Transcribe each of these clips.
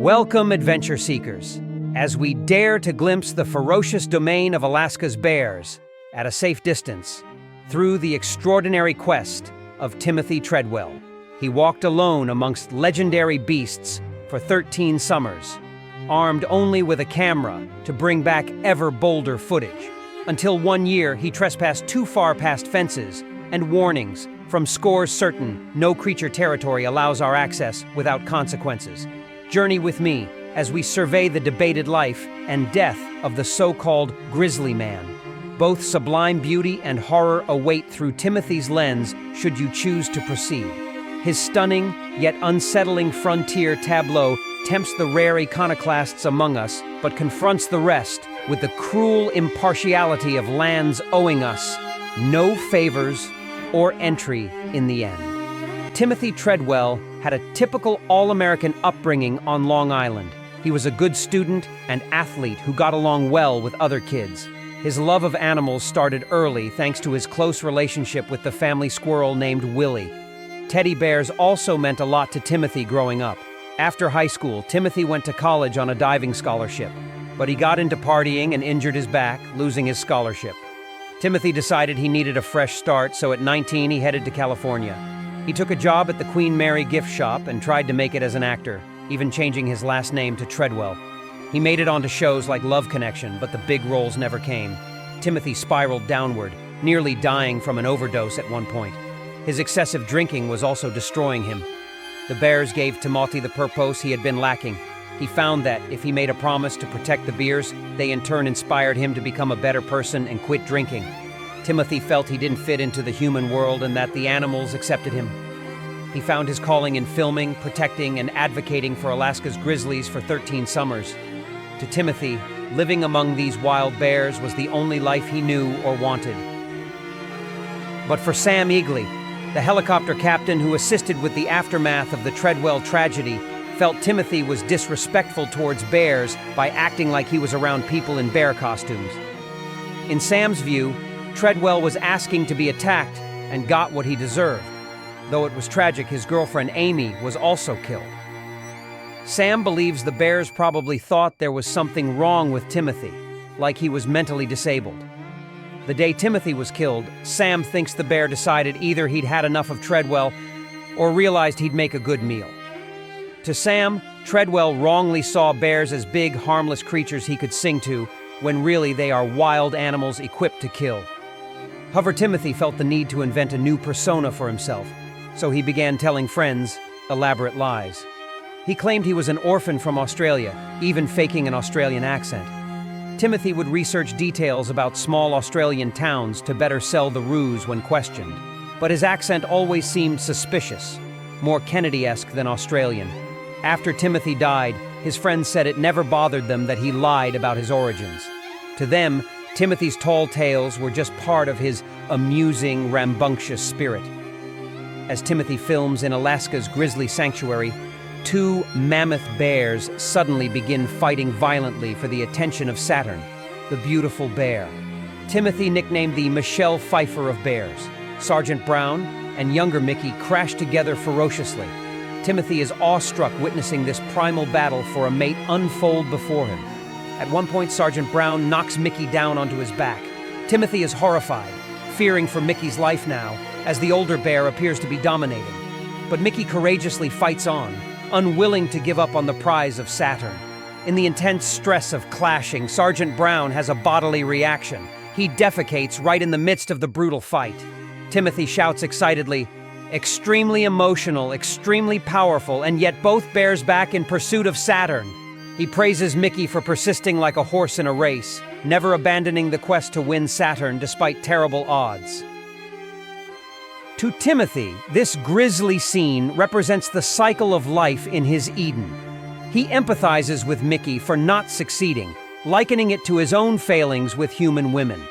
Welcome, adventure seekers, as we dare to glimpse the ferocious domain of Alaska's bears at a safe distance through the extraordinary quest of Timothy Treadwell. He walked alone amongst legendary beasts for 13 summers, armed only with a camera to bring back ever bolder footage. Until one year, he trespassed too far past fences and warnings from scores certain no creature territory allows our access without consequences. Journey with me as we survey the debated life and death of the so-called grizzly man. Both sublime beauty and horror await through Timothy's lens should you choose to proceed. His stunning yet unsettling frontier tableau tempts the rare iconoclasts among us, but confronts the rest with the cruel impartiality of lands owing us no favors or entry in the end. Timothy Treadwell had a typical all-American upbringing on Long Island. He was a good student and athlete who got along well with other kids. His love of animals started early thanks to his close relationship with the family squirrel named Willie. Teddy bears also meant a lot to Timothy growing up. After high school, Timothy went to college on a diving scholarship, but he got into partying and injured his back, losing his scholarship. Timothy decided he needed a fresh start, so at 19 he headed to California. He took a job at the Queen Mary gift shop and tried to make it as an actor, even changing his last name to Treadwell. He made it onto shows like Love Connection, but the big roles never came. Timothy spiraled downward, nearly dying from an overdose at one point. His excessive drinking was also destroying him. The bears gave Timothy the purpose he had been lacking. He found that if he made a promise to protect the bears, they in turn inspired him to become a better person and quit drinking. Timothy felt he didn't fit into the human world and that the animals accepted him. He found his calling in filming, protecting, and advocating for Alaska's grizzlies for 13 summers. To Timothy, living among these wild bears was the only life he knew or wanted. But for Sam Eagley, the helicopter captain who assisted with the aftermath of the Treadwell tragedy, felt Timothy was disrespectful towards bears by acting like he was around people in bear costumes. In Sam's view, Treadwell was asking to be attacked and got what he deserved. Though it was tragic, his girlfriend Amy was also killed. Sam believes the bears probably thought there was something wrong with Timothy, like he was mentally disabled. The day Timothy was killed, Sam thinks the bear decided either he'd had enough of Treadwell or realized he'd make a good meal. To Sam, Treadwell wrongly saw bears as big, harmless creatures he could sing to, when really they are wild animals equipped to kill. However, Timothy felt the need to invent a new persona for himself, so he began telling friends elaborate lies. He claimed he was an orphan from Australia, even faking an Australian accent. Timothy would research details about small Australian towns to better sell the ruse when questioned, but his accent always seemed suspicious, more Kennedy-esque than Australian. After Timothy died, his friends said it never bothered them that he lied about his origins. To them, Timothy's tall tales were just part of his amusing, rambunctious spirit. As Timothy films in Alaska's grizzly sanctuary, two mammoth bears suddenly begin fighting violently for the attention of Saturn, the beautiful bear. Timothy nicknamed the Michelle Pfeiffer of bears. Sergeant Brown and younger Mickey crash together ferociously. Timothy is awestruck witnessing this primal battle for a mate unfold before him. At one point, Sergeant Brown knocks Mickey down onto his back. Timothy is horrified, fearing for Mickey's life now, as the older bear appears to be dominating. But Mickey courageously fights on, unwilling to give up on the prize of Saturn. In the intense stress of clashing, Sergeant Brown has a bodily reaction. He defecates right in the midst of the brutal fight. Timothy shouts excitedly, "Extremely emotional, extremely powerful, and yet both bears back in pursuit of Saturn." He praises Mickey for persisting like a horse in a race, never abandoning the quest to win Saturn despite terrible odds. To Timothy, this grisly scene represents the cycle of life in his Eden. He empathizes with Mickey for not succeeding, likening it to his own failings with human women.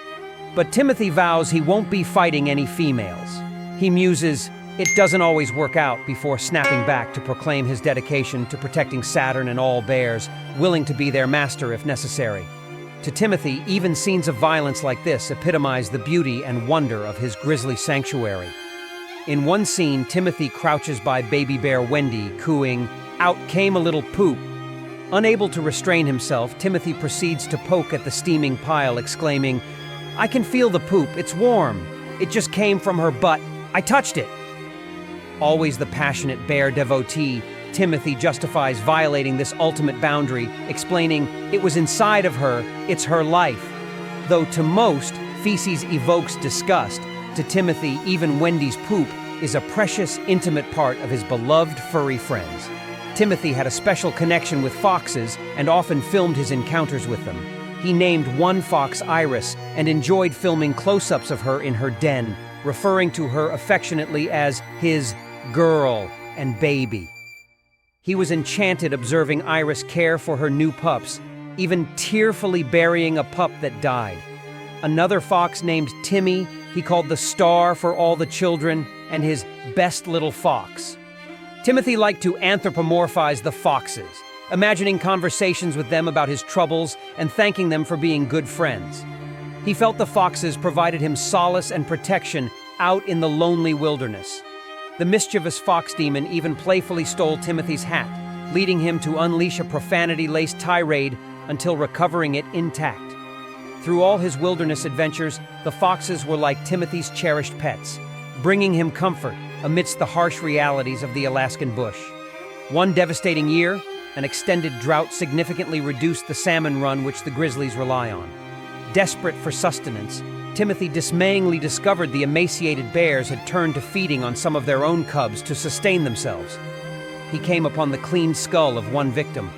But Timothy vows he won't be fighting any females. He muses, "It doesn't always work out," before snapping back to proclaim his dedication to protecting Saturn and all bears, willing to be their master if necessary. To Timothy, even scenes of violence like this epitomize the beauty and wonder of his grisly sanctuary. In one scene, Timothy crouches by baby bear Wendy, cooing, "Out came a little poop," Unable to restrain himself, Timothy proceeds to poke at the steaming pile, exclaiming, "I can feel the poop, it's warm. It just came from her butt. I touched it." Always the passionate bear devotee, Timothy justifies violating this ultimate boundary, explaining, "It was inside of her, it's her life." Though to most, feces evokes disgust, to Timothy, even Wendy's poop is a precious, intimate part of his beloved furry friends. Timothy had a special connection with foxes and often filmed his encounters with them. He named one fox Iris and enjoyed filming close-ups of her in her den, referring to her affectionately as his girl and baby. He was enchanted observing Iris care for her new pups, even tearfully burying a pup that died. Another fox named Timmy he called the star for all the children and his best little fox. Timothy liked to anthropomorphize the foxes, imagining conversations with them about his troubles and thanking them for being good friends. He felt the foxes provided him solace and protection out in the lonely wilderness. The mischievous fox demon even playfully stole Timothy's hat, leading him to unleash a profanity-laced tirade until recovering it intact. Through all his wilderness adventures, the foxes were like Timothy's cherished pets, bringing him comfort amidst the harsh realities of the Alaskan bush. One devastating year, an extended drought significantly reduced the salmon run which the grizzlies rely on. Desperate for sustenance, Timothy dismayingly discovered the emaciated bears had turned to feeding on some of their own cubs to sustain themselves. He came upon the clean skull of one victim.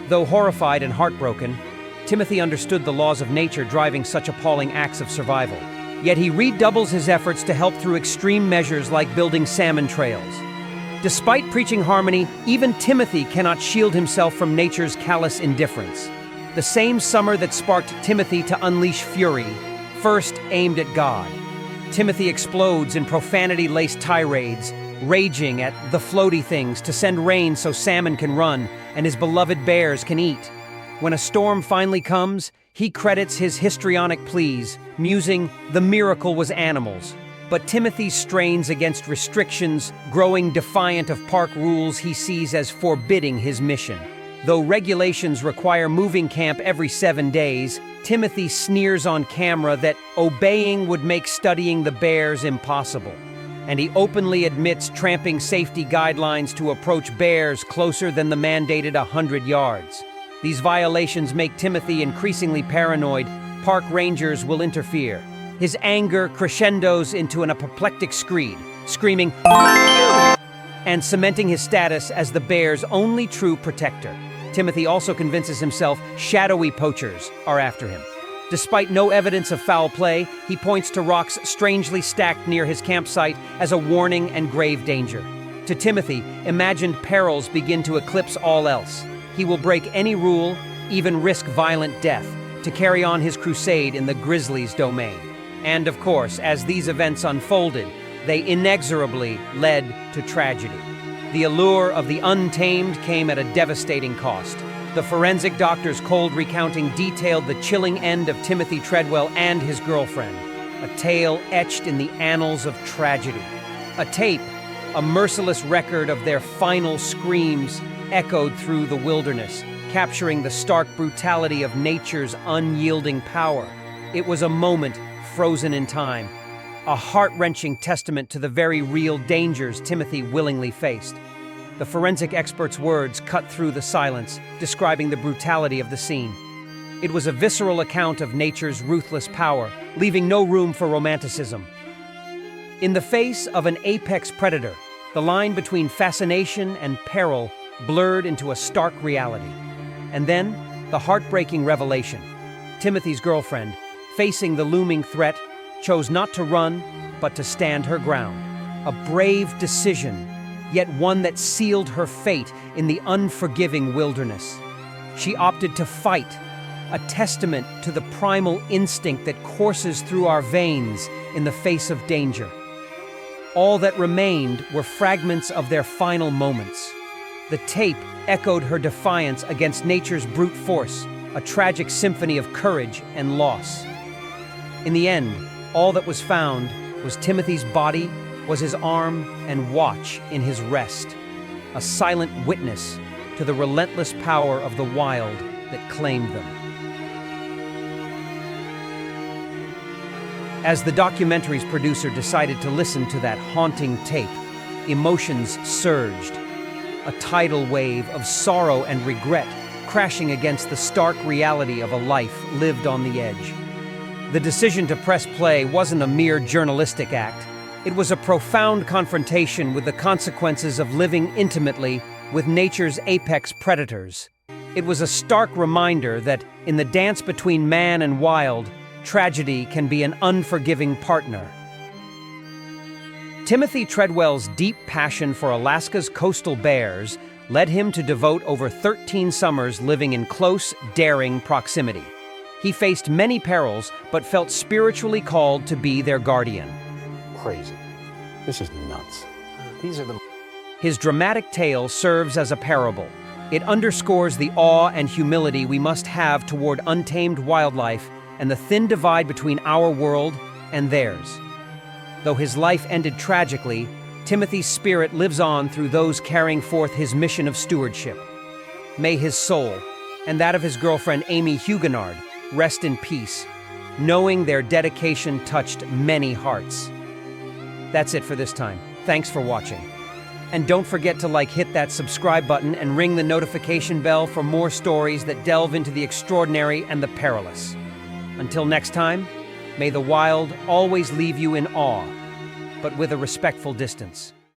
Though horrified and heartbroken, Timothy understood the laws of nature driving such appalling acts of survival. Yet he redoubles his efforts to help through extreme measures like building salmon trails. Despite preaching harmony, even Timothy cannot shield himself from nature's callous indifference. The same summer that sparked Timothy to unleash fury, first aimed at God. Timothy explodes in profanity-laced tirades, raging at the floaty things to send rain so salmon can run and his beloved bears can eat. When a storm finally comes, he credits his histrionic pleas, musing, "The miracle was animals." But Timothy strains against restrictions, growing defiant of park rules he sees as forbidding his mission. Though regulations require moving camp every 7 days, Timothy sneers on camera that obeying would make studying the bears impossible. And he openly admits tramping safety guidelines to approach bears closer than the mandated 100 yards. These violations make Timothy increasingly paranoid. Park rangers will interfere. His anger crescendos into an apoplectic screed, screaming, "Fuck you!" and cementing his status as the bear's only true protector. Timothy also convinces himself shadowy poachers are after him. Despite no evidence of foul play, he points to rocks strangely stacked near his campsite as a warning and grave danger. To Timothy, imagined perils begin to eclipse all else. He will break any rule, even risk violent death, to carry on his crusade in the grizzlies' domain. And of course, as these events unfolded, they inexorably led to tragedy. The allure of the untamed came at a devastating cost. The forensic doctor's cold recounting detailed the chilling end of Timothy Treadwell and his girlfriend, a tale etched in the annals of tragedy. A tape, a merciless record of their final screams, echoed through the wilderness, capturing the stark brutality of nature's unyielding power. It was a moment frozen in time, a heart-wrenching testament to the very real dangers Timothy willingly faced. The forensic expert's words cut through the silence, describing the brutality of the scene. It was a visceral account of nature's ruthless power, leaving no room for romanticism. In the face of an apex predator, the line between fascination and peril blurred into a stark reality. And then, the heartbreaking revelation. Timothy's girlfriend, facing the looming threat, chose not to run, but to stand her ground. A brave decision, yet one that sealed her fate in the unforgiving wilderness. She opted to fight, a testament to the primal instinct that courses through our veins in the face of danger. All that remained were fragments of their final moments. The tape echoed her defiance against nature's brute force, a tragic symphony of courage and loss. In the end, all that was found was Timothy's body, was his arm and watch in his rest, a silent witness to the relentless power of the wild that claimed them. As the documentary's producer decided to listen to that haunting tape, emotions surged, a tidal wave of sorrow and regret crashing against the stark reality of a life lived on the edge. The decision to press play wasn't a mere journalistic act. It was a profound confrontation with the consequences of living intimately with nature's apex predators. It was a stark reminder that, in the dance between man and wild, tragedy can be an unforgiving partner. Timothy Treadwell's deep passion for Alaska's coastal bears led him to devote over 13 summers living in close, daring proximity. He faced many perils, but felt spiritually called to be their guardian. Crazy. This is nuts. His dramatic tale serves as a parable. It underscores the awe and humility we must have toward untamed wildlife and the thin divide between our world and theirs. Though his life ended tragically, Timothy's spirit lives on through those carrying forth his mission of stewardship. May his soul, and that of his girlfriend Amy Huguenard, rest in peace, knowing their dedication touched many hearts. That's it for this time. Thanks for watching. And don't forget to hit that subscribe button and ring the notification bell for more stories that delve into the extraordinary and the perilous. Until next time, may the wild always leave you in awe, but with a respectful distance.